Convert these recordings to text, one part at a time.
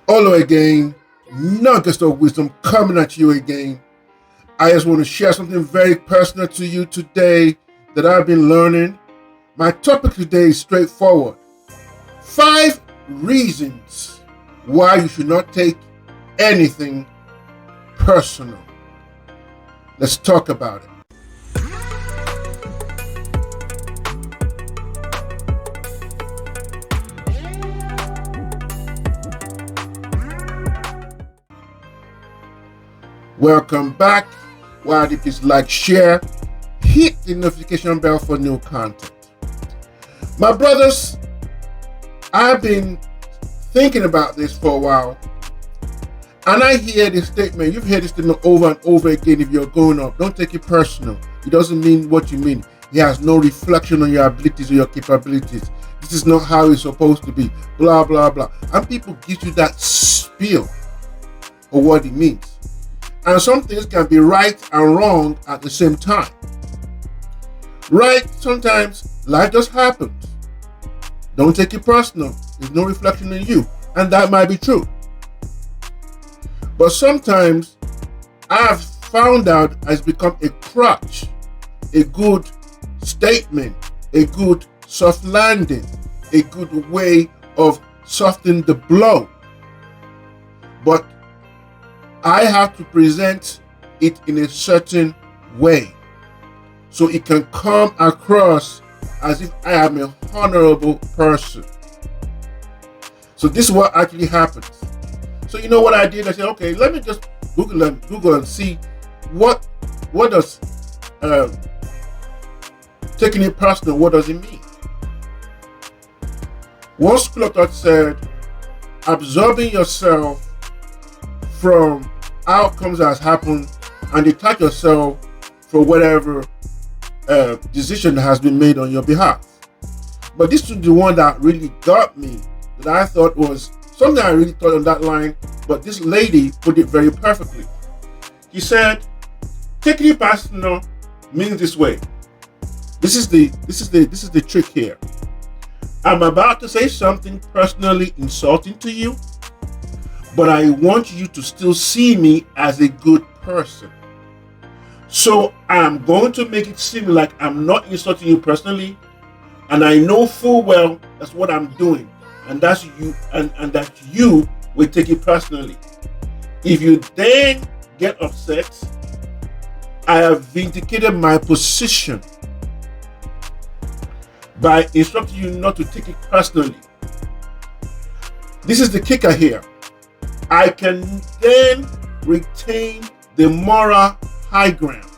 Hello again, nuggets of wisdom coming at you again. I just want to share something very personal to you today that I've been learning. My topic today is straightforward. 5 reasons why you should not take anything personal. Let's talk about it. Welcome back. While it is like, share, hit the notification bell for new content. My brothers, I've been thinking about this for a while, and I hear this statement. You've heard this statement over and over again. If you're going up, don't take it personal. It doesn't mean what you mean. It has no reflection on your abilities or your capabilities. This is not how it's supposed to be. Blah, blah, blah. And people give you that spiel of what it means. And some things can be right and wrong at the same time. Right, sometimes life just happens. Don't take it personal. There's no reflection in you. And that might be true. But sometimes I've found out it's become a crutch, a good statement, a good soft landing, a good way of softening the blow. But I have to present it in a certain way so it can come across as if I am a honorable person. So this is what actually happens. So you know what I did? I said, okay, let me just Google and see what does taking it personal, what does it mean? One school of thought said, absorbing yourself from outcomes that has happened and detach yourself from whatever decision has been made on your behalf. But this was the one that really got me, that I thought was something I really thought on that line, but this lady put it very perfectly. He said, taking it personal means this way. This is the trick here. I'm about to say something personally insulting to you, but I want you to still see me as a good person. So I'm going to make it seem like I'm not insulting you personally, and I know full well that's what I'm doing, and that's you, and that you will take it personally. If you then get upset, I have vindicated my position by instructing you not to take it personally. This is the kicker here. I can then retain the moral high ground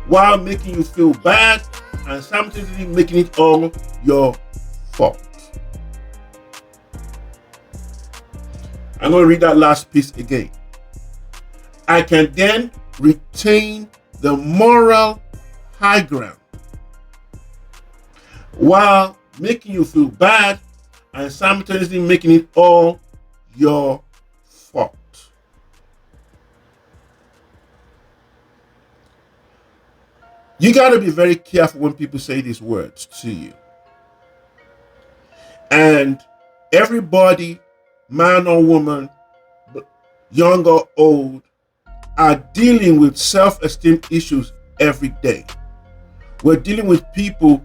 while making you feel bad and simultaneously making it all your fault. I'm going to read that last piece again. I can then retain the moral high ground while making you feel bad and simultaneously making it all your fault. You got to be very careful when people say these words to you. And everybody, man or woman, young or old, are dealing with self-esteem issues every day. We're dealing with people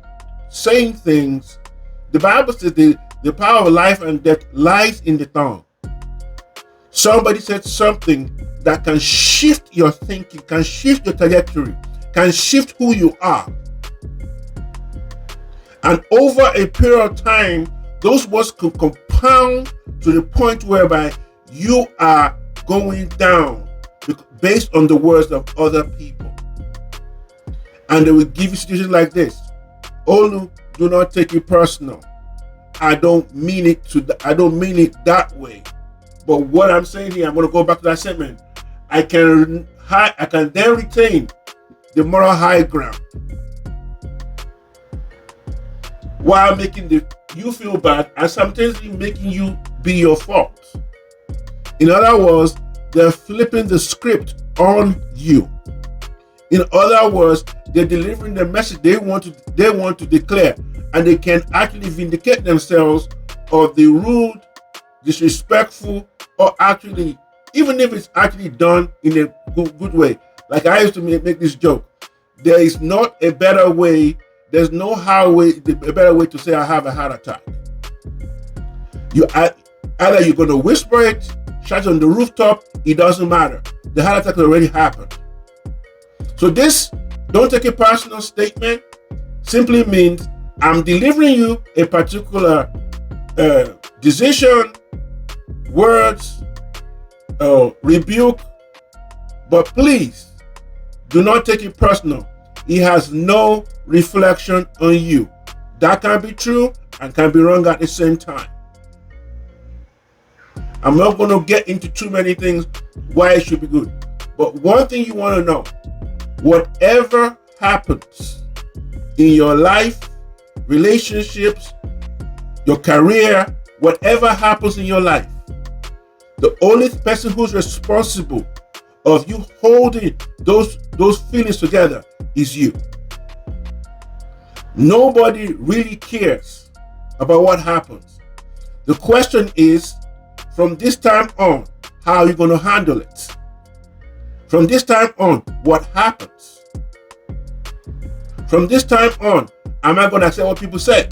saying things. The Bible says the power of life and death lies in the tongue. Somebody said something that can shift your thinking, can shift your trajectory, can shift who you are. And over a period of time, those words can compound to the point whereby you are going down based on the words of other people. And they will give you situations like this. Olu, do not take it personal. I don't mean it that way. But what I'm saying here, I'm going to go back to that segment. I can then retain the moral high ground while making you feel bad and simultaneously making you be your fault. In other words, they're flipping the script on you. In other words, they're delivering the message they want to declare, and they can actually vindicate themselves of the rude, disrespectful, or actually, even if it's actually done in a good way. Like I used to make this joke. There is not a better way. There's no a better way to say I have a heart attack. Either you're going to whisper it, shout on the rooftop. It doesn't matter. The heart attack already happened. So this don't take a personal statement simply means I'm delivering you a particular decision, words, rebuke, but please do not take it personal. It has no reflection on you. That can be true and can be wrong at the same time. I'm not going to get into too many things why it should be good. But one thing you want to know, whatever happens in your life, relationships, your career, whatever happens in your life, the only person who's responsible of you holding those feelings together is you. Nobody really cares about what happens. The question is, from this time on, how are you going to handle it? From this time on, what happens? From this time on, am I going to accept what people say?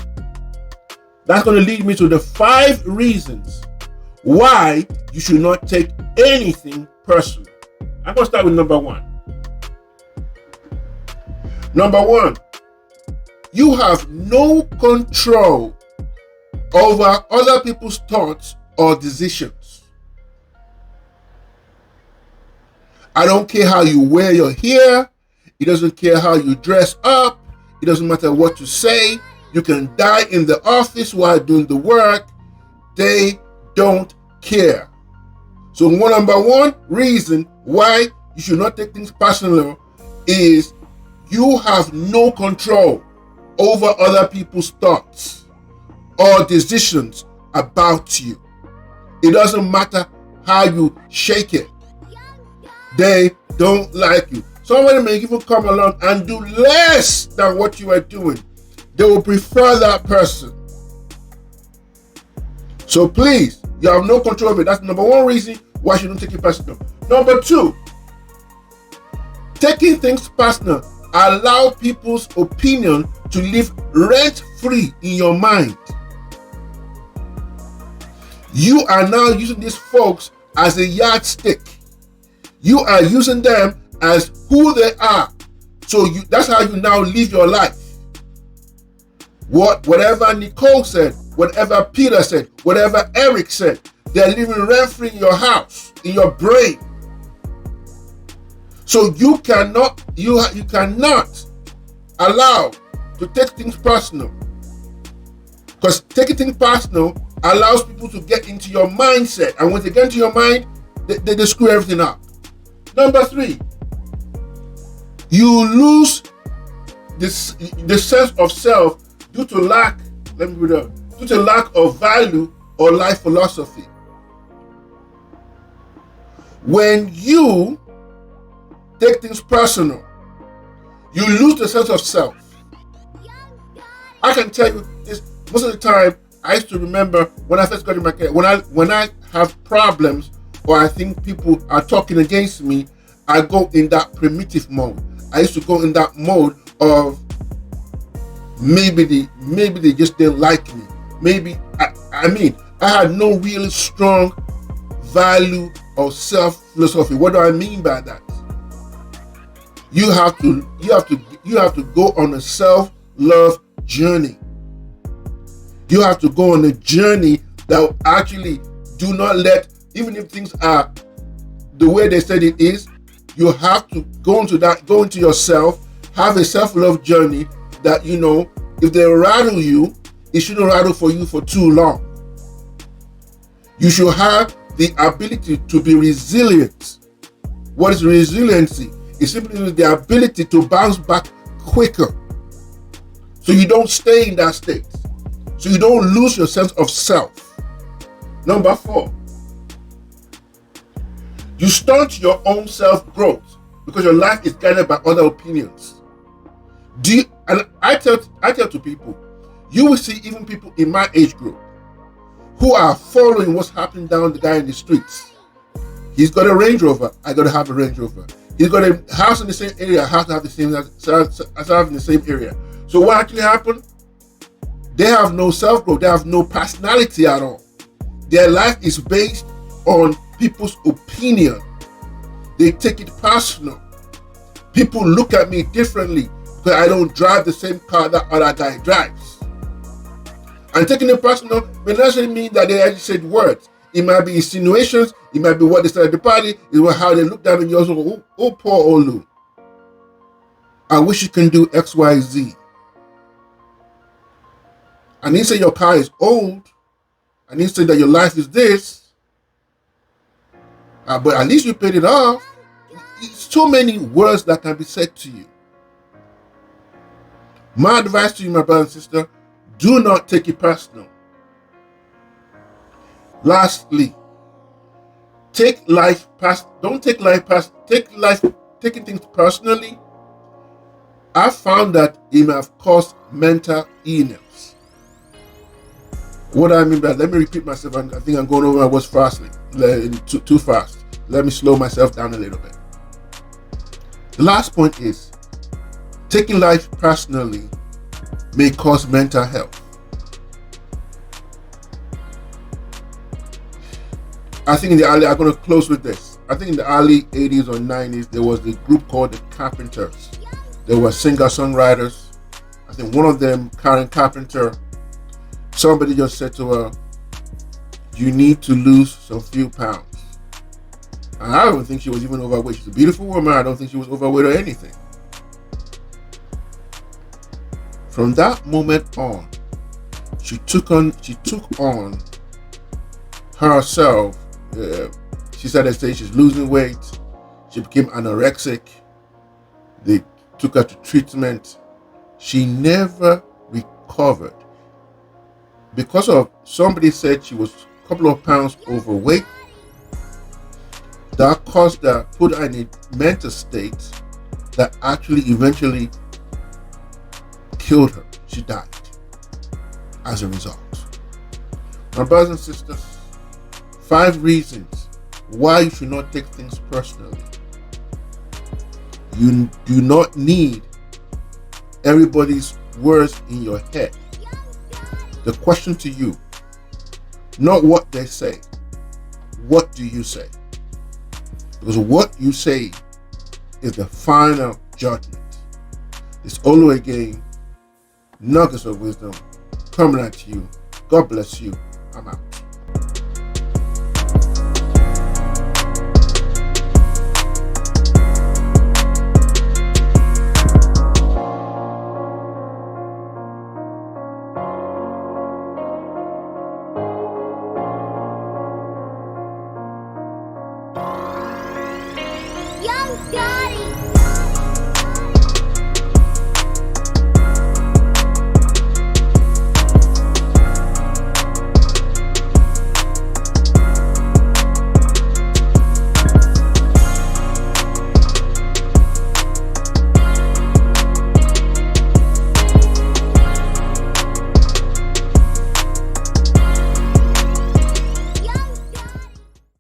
That's going to lead me to the 5 reasons why you should not take anything personal. I'm going to start with number 1. Number 1, you have no control over other people's thoughts or decisions. I don't care how you wear your hair. It doesn't care how you dress up. It doesn't matter what you say. You can die in the office while doing the work. They don't care. So number 1 reason why you should not take things personal is you have no control over other people's thoughts or decisions about you. It doesn't matter how you shake it. They don't like you. Somebody may even come along and do less than what you are doing. They will prefer that person. So please, you have no control of it. That's number 1 reason why you don't take it personal. Number 2, taking things personal allow people's opinion to live rent-free in your mind. You are now using these folks as a yardstick. You are using them as who they are. So that's how you now live your life. Whatever Nicole said, whatever Peter said, whatever Eric said, they're living rent-free in your house, in your brain. So you cannot allow to take things personal. Because taking things personal allows people to get into your mindset. And when they get into your mind, they screw everything up. Number 3, you lose the sense of self due to lack of value or life philosophy. When you take things personal, you lose the sense of self. I can tell you this, most of the time, I used to remember when I first got in my career, when I have problems or I think people are talking against me, I go in that primitive mode. I used to go in that mode of maybe they just didn't like me. Maybe I had no really strong value or self philosophy. What do I mean by that? You have to go on a self-love journey. You have to go on a journey that will actually do not let, even if things are the way they said it is, you have to go into yourself, have a self-love journey that, if they rattle you, it shouldn't rattle for you for too long. You should have the ability to be resilient. What is resiliency? It's simply the ability to bounce back quicker. So you don't stay in that state. So you don't lose your sense of self. Number 4, you stunt your own self-growth because your life is guided by other opinions. And I tell to people, you will see even people in my age group who are following what's happening down the guy in the streets. He's got a Range Rover, I got to have a Range Rover. He's got a house in the same area, I have to have the same house in the same area. So what actually happened? They have no self-growth, they have no personality at all. Their life is based on people's opinion. They take it personal. People look at me differently because I don't drive the same car that other guy drives. And taking it personal may not necessarily mean that they actually said words. It might be insinuations, it might be what they said at the party, it's how they look down on you also, oh poor Olu. I wish you can do X, Y, Z. And he said your car is old, and he said that your life is this, but at least you paid it off. It's so many words that can be said to you. My advice to you, my brother and sister, do not take it personal. Lastly, taking things personally. I found that it may have caused mental illness. What I mean by that, let me repeat myself. I think I'm going over my words too fast. Let me slow myself down a little bit. The last point is, taking life personally may cause mental health. I think in the early, I'm going to close with this. I think in the early 80s or 90s, there was a group called the Carpenters. They were singer-songwriters. I think one of them, Karen Carpenter, somebody just said to her, you need to lose some few pounds. And I don't think she was even overweight. She's a beautiful woman. I don't think she was overweight or anything. From that moment on, she took on herself. She started saying she's losing weight. She became anorexic. They took her to treatment. She never recovered. Because of somebody said she was a couple of pounds overweight. That caused her, put her in a mental state that actually eventually killed her. She died as a result. My brothers and sisters, 5 reasons why you should not take things personally. You do not need everybody's words in your head. The question to you, not what they say, what do you say? Because what you say is the final judgment. It's Olu again, nuggets of wisdom coming at you. God bless you. I'm out.